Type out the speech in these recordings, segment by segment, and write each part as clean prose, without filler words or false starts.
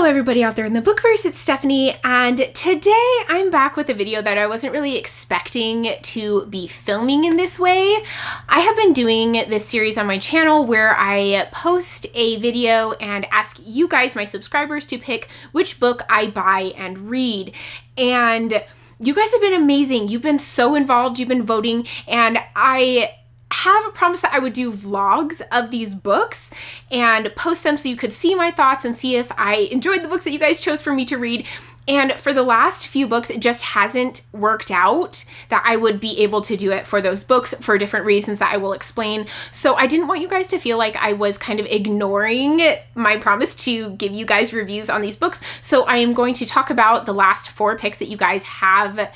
Hello everybody out there in the bookverse, it's Stephanie, and today I'm back with a video that I wasn't really expecting to be filming in this way. I have been doing this series on my channel where I post a video and ask you guys, my subscribers, to pick which book I buy and read. And you guys have been amazing. You've been so involved, you've been voting, and I have promised that I would do vlogs of these books and post them so you could see my thoughts and see if I enjoyed the books that you guys chose for me to read. And for the last few books, it just hasn't worked out that I would be able to do it for those books for different reasons that I will explain. So I didn't want you guys to feel like I was kind of ignoring my promise to give you guys reviews on these books. So I am going to talk about the last 4 picks that you guys have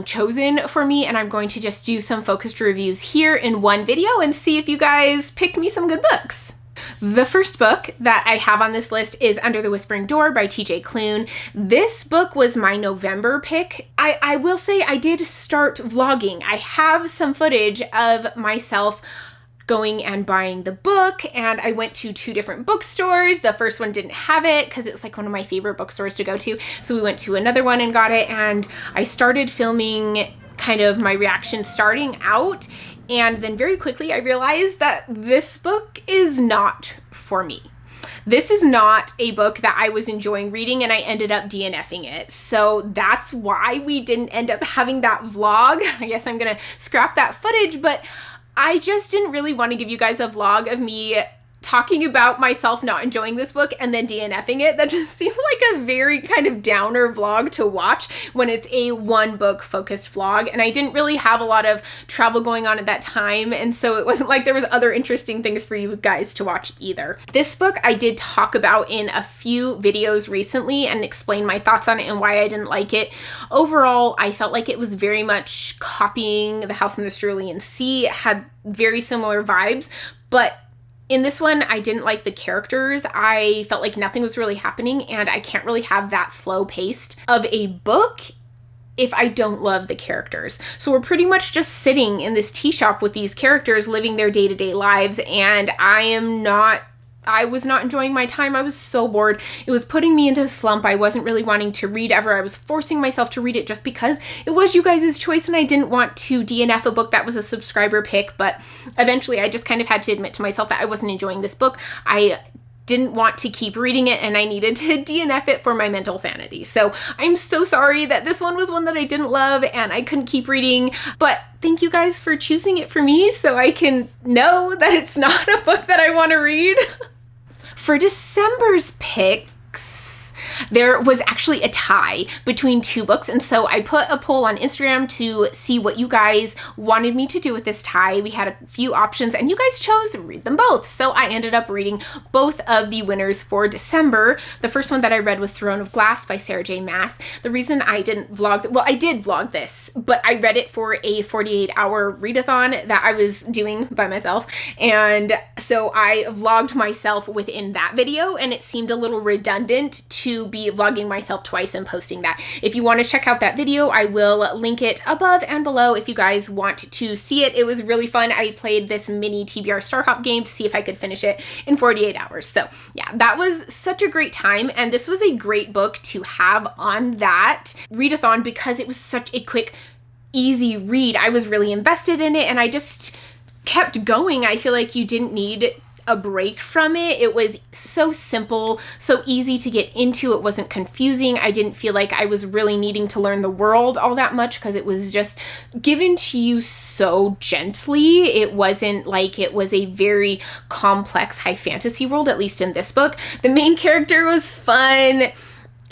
chosen for me, and I'm going to just do some focused reviews here in one video and see if you guys picked me some good books. The first book that I have on this list is Under the Whispering Door by TJ Klune. This book was my November pick. I will say I did start vlogging. I have some footage of myself going and buying the book, and I went to 2 different bookstores. The first one didn't have it because it was like one of my favorite bookstores to go to, so we went to another one and got it, and I started filming kind of my reaction starting out, and then very quickly I realized that this book is not for me. This is not a book that I was enjoying reading, and I ended up DNFing it. So that's why we didn't end up having that vlog. I guess I'm gonna scrap that footage, but I just didn't really want to give you guys a vlog of me talking about myself not enjoying this book and then DNFing it. That just seemed like a very kind of downer vlog to watch when it's a one book focused vlog, and I didn't really have a lot of travel going on at that time, and so it wasn't like there was other interesting things for you guys to watch either. This book I did talk about in a few videos recently and explain my thoughts on it and why I didn't like it. Overall, I felt like it was very much copying The House in the Cerulean Sea. It had very similar vibes, but in this one, I didn't like the characters. I felt like nothing was really happening, and I can't really have that slow paced of a book if I don't love the characters. So we're pretty much just sitting in this tea shop with these characters living their day-to-day lives, and I was not enjoying my time. I was so bored. It was putting me into a slump. I wasn't really wanting to read ever. I was forcing myself to read it just because it was you guys' choice, and I didn't want to DNF a book that was a subscriber pick, but eventually I just kind of had to admit to myself that I wasn't enjoying this book. I didn't want to keep reading it, and I needed to DNF it for my mental sanity. So I'm so sorry that this one was one that I didn't love and I couldn't keep reading, but thank you guys for choosing it for me so I can know that it's not a book that I want to read. For December's picks, there was actually a tie between 2 books, and so I put a poll on Instagram to see what you guys wanted me to do with this tie. We had a few options, and you guys chose to read them both, so I ended up reading both of the winners for December. The first one that I read was Throne of Glass by Sarah J. Maas. The reason I didn't vlog, well, I did vlog this, but I read it for a 48-hour readathon that I was doing by myself, and so I vlogged myself within that video, and it seemed a little redundant to be vlogging myself twice and posting that. If you want to check out that video, I will link it above and below if you guys want to see it. It was really fun. I played this mini TBR Star Hop game to see if I could finish it in 48 hours. So yeah, that was such a great time, and this was a great book to have on that readathon because it was such a quick, easy read. I was really invested in it, and I just kept going. I feel like you didn't need a break from it. It was so simple, so easy to get into. It wasn't confusing. I didn't feel like I was really needing to learn the world all that much because it was just given to you so gently. It wasn't like it was a very complex high fantasy world, at least in this book. The main character was fun.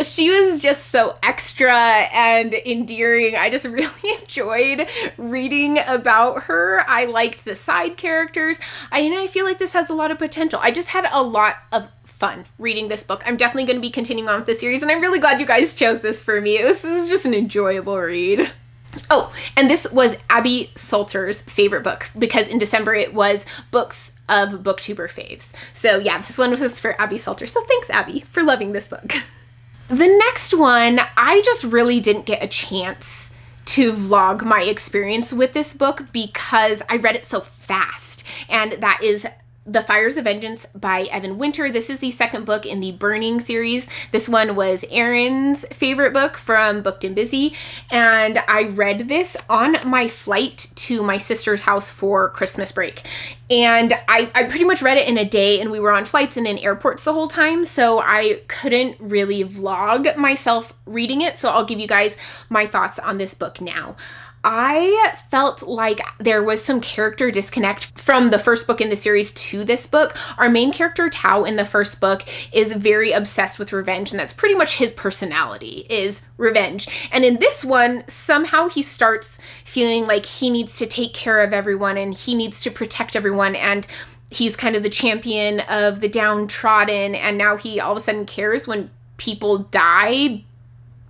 She was just so extra and endearing. I just really enjoyed reading about her. I liked the side characters. I feel like this has a lot of potential. I just had a lot of fun reading this book. I'm definitely going to be continuing on with the series, and I'm really glad you guys chose this for me. This is just an enjoyable read. Oh, and this was Abby Salter's favorite book because in December it was books of Booktuber faves. So yeah, this one was for Abby Salter. So thanks, Abby, for loving this book. The next one, I just really didn't get a chance to vlog my experience with this book because I read it so fast, and that is The Fires of Vengeance by Evan Winter. This is the second book in the Burning series. This one was Erin's favorite book from Booked and Busy, and I read this on my flight to my sister's house for Christmas break. And I pretty much read it in a day, and we were on flights and in airports the whole time, so I couldn't really vlog myself reading it, so I'll give you guys my thoughts on this book now. I felt like there was some character disconnect from the first book in the series to this book. Our main character, Tao, in the first book is very obsessed with revenge, and that's pretty much his personality, is revenge. And in this one, somehow he starts feeling like he needs to take care of everyone and he needs to protect everyone, and he's kind of the champion of the downtrodden, and now he all of a sudden cares when people die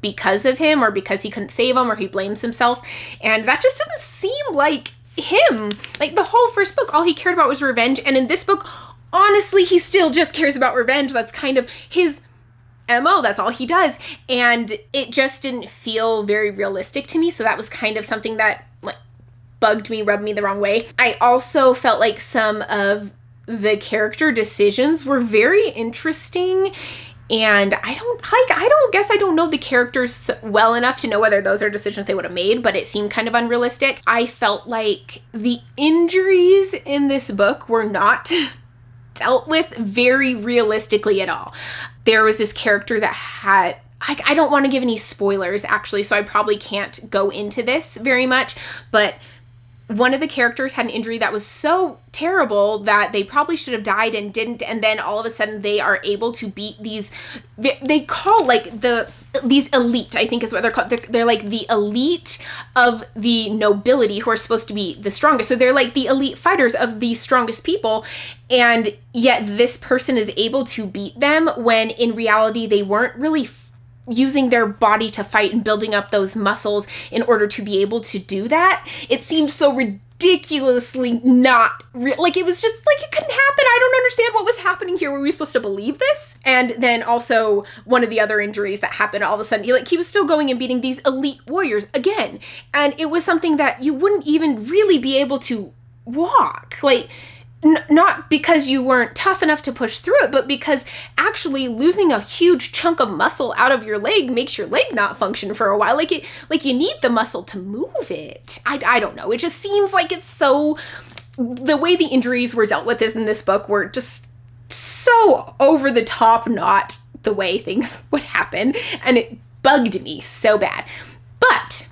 because of him, or because he couldn't save them, or he blames himself. And that just doesn't seem like him. Like, the whole first book, all he cared about was revenge. And in this book, honestly, he still just cares about revenge. That's kind of his MO. That's all he does. And it just didn't feel very realistic to me. So that was kind of something that like bugged me, rubbed me the wrong way. I also felt like some of the character decisions were very interesting, and I don't know the characters well enough to know whether those are decisions they would have made, but it seemed kind of unrealistic. I felt like the injuries in this book were not dealt with very realistically at all. There was this character that had, I don't want to give any spoilers actually, so I probably can't go into this very much, but one of the characters had an injury that was so terrible that they probably should have died and didn't, and then all of a sudden they are able to beat these, they call like these elite, I think is what they're called. They're like the elite of the nobility who are supposed to be the strongest. So they're like the elite fighters of the strongest people, and yet this person is able to beat them when in reality they weren't really using their body to fight and building up those muscles in order to be able to do that. It seemed so ridiculously not real. Like, it was just like, it couldn't happen. I don't understand what was happening here. Were we supposed to believe this? And then also one of the other injuries that happened all of a sudden, he was still going and beating these elite warriors again. And it was something that you wouldn't even really be able to walk. Like, not because you weren't tough enough to push through it, but because actually losing a huge chunk of muscle out of your leg makes your leg not function for a while. Like you need the muscle to move it. I don't know. It just seems like it's so, the way the injuries were dealt with in this book were just so over the top, not the way things would happen. And it bugged me so bad. But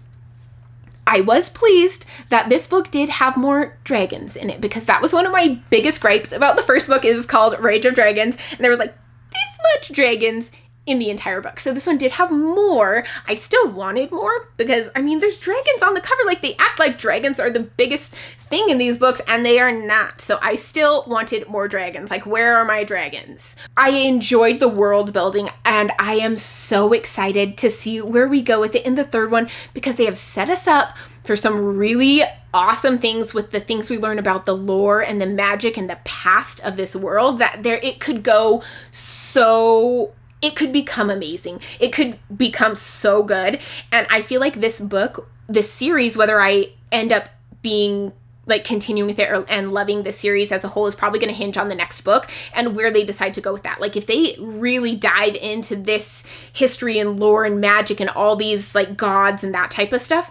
I was pleased that this book did have more dragons in it, because that was one of my biggest gripes about the first book. It was called Rage of Dragons, and there was like this much dragons in the entire book. So this one did have more. I still wanted more because, I mean, there's dragons on the cover. Like, they act like dragons are the biggest thing in these books, and they are not. So I still wanted more dragons. Like, where are my dragons? I enjoyed the world building, and I am so excited to see where we go with it in the third one, because they have set us up for some really awesome things with the things we learn about the lore and the magic and the past of this world, that it could go so, it could become amazing. It could become so good. And I feel like this book, this series, whether I end up being like continuing with it and loving the series as a whole, is probably going to hinge on the next book and where they decide to go with that. Like, if they really dive into this history and lore and magic and all these like gods and that type of stuff,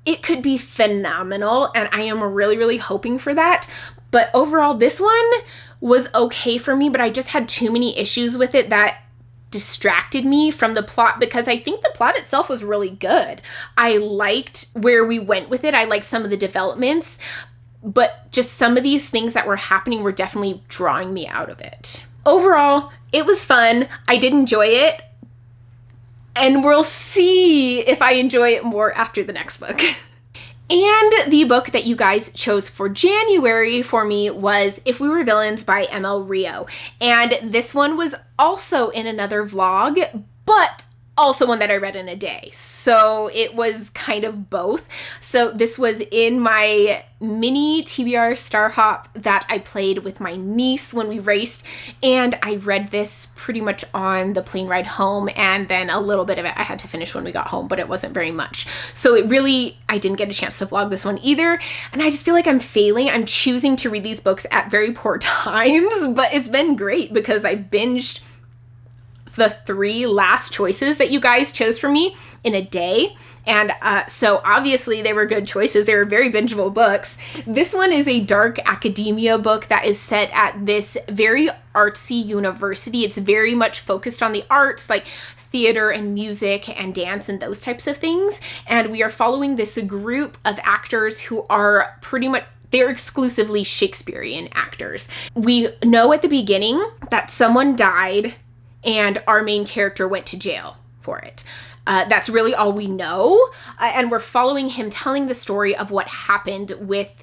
it could be phenomenal. And I am really, really hoping for that. But overall, this one was okay for me, but I just had too many issues with it that distracted me from the plot, because I think the plot itself was really good. I liked where we went with it. I liked some of the developments, but just some of these things that were happening were definitely drawing me out of it. Overall, it was fun. I did enjoy it, and we'll see if I enjoy it more after the next book. And the book that you guys chose for January for me was If We Were Villains by ML Rio. And this one was also in another vlog, but also one that I read in a day. So it was kind of both. So this was in my mini TBR Star Hop that I played with my niece when we raced, and I read this pretty much on the plane ride home, and then a little bit of it I had to finish when we got home, but it wasn't very much. So I didn't get a chance to vlog this one either, and I just feel like I'm failing. I'm choosing to read these books at very poor times, but it's been great because I binged the 3 last choices that you guys chose for me in a day. And so obviously they were good choices. They were very bingeable books. This one is a dark academia book that is set at this very artsy university. It's very much focused on the arts, like theater and music and dance and those types of things. And we are following this group of actors who are they're exclusively Shakespearean actors. We know at the beginning that someone died and our main character went to jail for it. That's really all we know. And we're following him telling the story of what happened with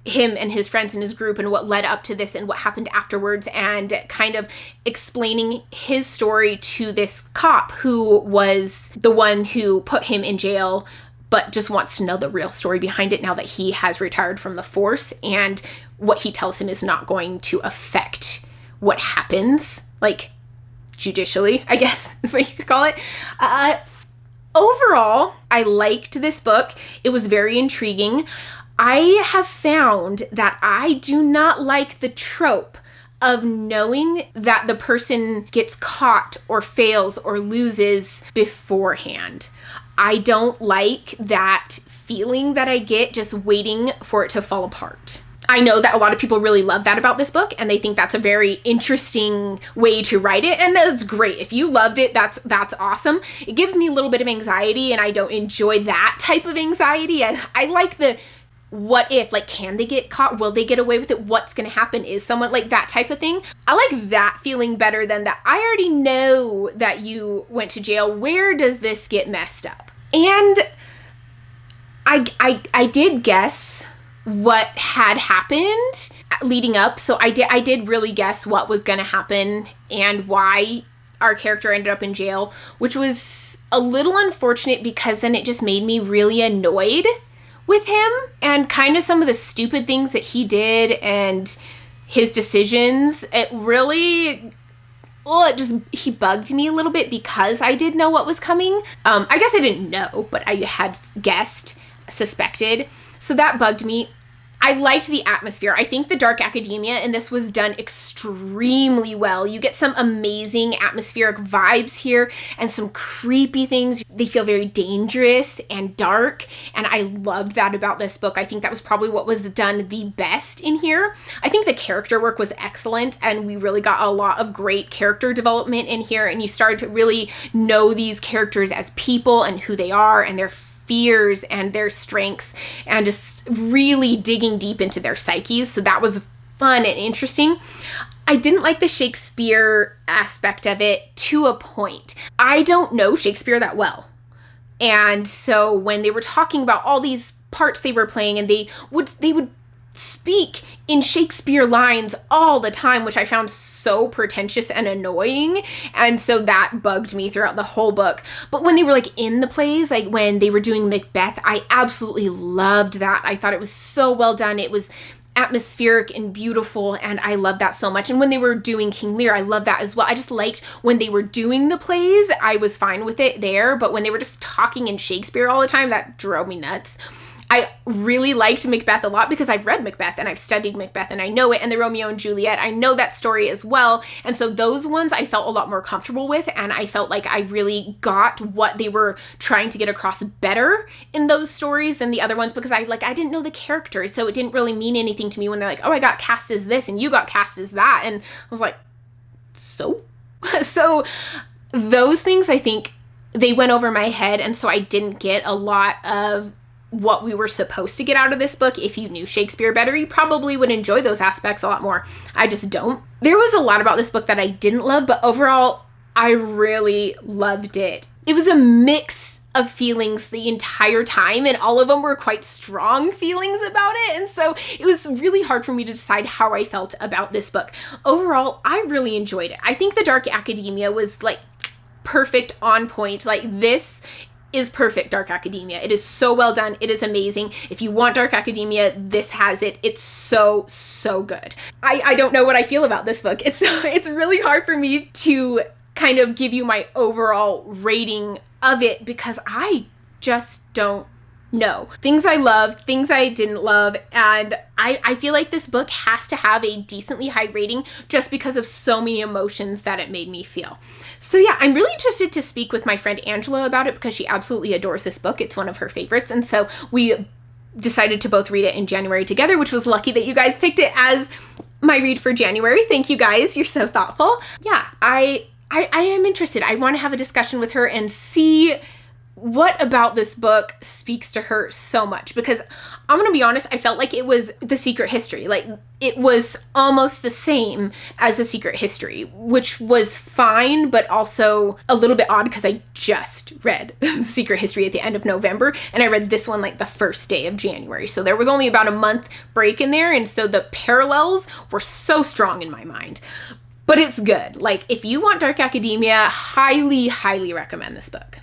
him and his friends and his group and what led up to this and what happened afterwards, and kind of explaining his story to this cop who was the one who put him in jail, but just wants to know the real story behind it now that he has retired from the force, and what he tells him is not going to affect what happens, like judicially, I guess is what you could call it. Overall, I liked this book. It was very intriguing. I have found that I do not like the trope of knowing that the person gets caught or fails or loses beforehand. I don't like that feeling that I get just waiting for it to fall apart. I know that a lot of people really love that about this book, and they think that's a very interesting way to write it, and that's great. If you loved it, that's awesome. It gives me a little bit of anxiety, and I don't enjoy that type of anxiety. I like the what if, like, can they get caught? Will they get away with it? What's going to happen? Is someone, like, that type of thing? I like that feeling better than that I already know that you went to jail. Where does this get messed up? And I did guess what had happened leading up. So I did really guess what was going to happen and why our character ended up in jail, which was a little unfortunate because then it just made me really annoyed with him and kind of some of the stupid things that he did and his decisions. It really, he bugged me a little bit because I did know what was coming. I guess I didn't know, but I had suspected. So that bugged me. I liked the atmosphere. I think the dark academia in this was done extremely well. You get some amazing atmospheric vibes here and some creepy things. They feel very dangerous and dark, and I loved that about this book. I think that was probably what was done the best in here. I think the character work was excellent, and we really got a lot of great character development in here, and you started to really know these characters as people and who they are and their fears and their strengths, and just really digging deep into their psyches. So that was fun and interesting. I didn't like the Shakespeare aspect of it to a point. I don't know Shakespeare that well. And so when they were talking about all these parts they were playing, and they would speak in Shakespeare lines all the time, which I found so pretentious and annoying. And so that bugged me throughout the whole book. But when they were like in the plays, like when they were doing Macbeth, I absolutely loved that. I thought it was so well done. It was atmospheric and beautiful, and I loved that so much. And when they were doing King Lear, I loved that as well. I just liked when they were doing the plays, I was fine with it there. But when they were just talking in Shakespeare all the time, that drove me nuts. I really liked Macbeth a lot because I've read Macbeth and I've studied Macbeth and I know it, and the Romeo and Juliet, I know that story as well. And so those ones I felt a lot more comfortable with, and I felt like I really got what they were trying to get across better in those stories than the other ones, because I didn't know the characters, so it didn't really mean anything to me when they're like, oh, I got cast as this and you got cast as that. And I was like, so those things, I think they went over my head, and so I didn't get a lot of what we were supposed to get out of this book. If you knew Shakespeare better, you probably would enjoy those aspects a lot more. I just don't. There was a lot about this book that I didn't love, but overall, I really loved it. It was a mix of feelings the entire time, and all of them were quite strong feelings about it, and so it was really hard for me to decide how I felt about this book. Overall, I really enjoyed it. I think the Dark Academia was like perfect, on point. Like, this is perfect Dark Academia. It is so well done. It is amazing. If you want Dark Academia, this has it. It's so, so good. I don't know what I feel about this book. It's really hard for me to kind of give you my overall rating of it because I just don't know. Things I loved, things I didn't love, and I feel like this book has to have a decently high rating just because of so many emotions that it made me feel. So yeah, I'm really interested to speak with my friend Angela about it because she absolutely adores this book. It's one of her favorites, and so we decided to both read it in January together, which was lucky that you guys picked it as my read for January. Thank you guys, you're so thoughtful. Yeah, I am interested. I want to have a discussion with her and see what about this book speaks to her so much, because I'm gonna be honest, I felt like it was The Secret History. Like, it was almost the same as The Secret History, which was fine, but also a little bit odd because I just read The Secret History at the end of November, and I read this one like the first day of January. So there was only about a month break in there, and so the parallels were so strong in my mind. But it's good. Like, if you want Dark Academia, highly, highly recommend this book.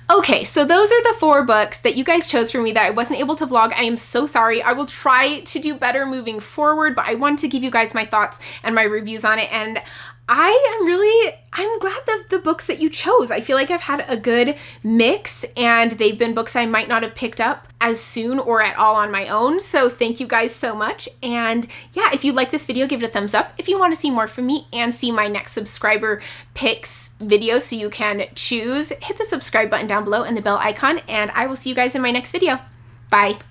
Okay, so those are the 4 books that you guys chose for me that I wasn't able to vlog. I am so sorry. I will try to do better moving forward, but I wanted to give you guys my thoughts and my reviews on it, and I'm glad that the books that you chose. I feel like I've had a good mix, and they've been books I might not have picked up as soon or at all on my own. So thank you guys so much. And yeah, if you like this video, give it a thumbs up. If you want to see more from me and see my next subscriber picks video so you can choose, hit the subscribe button down below and the bell icon, and I will see you guys in my next video. Bye.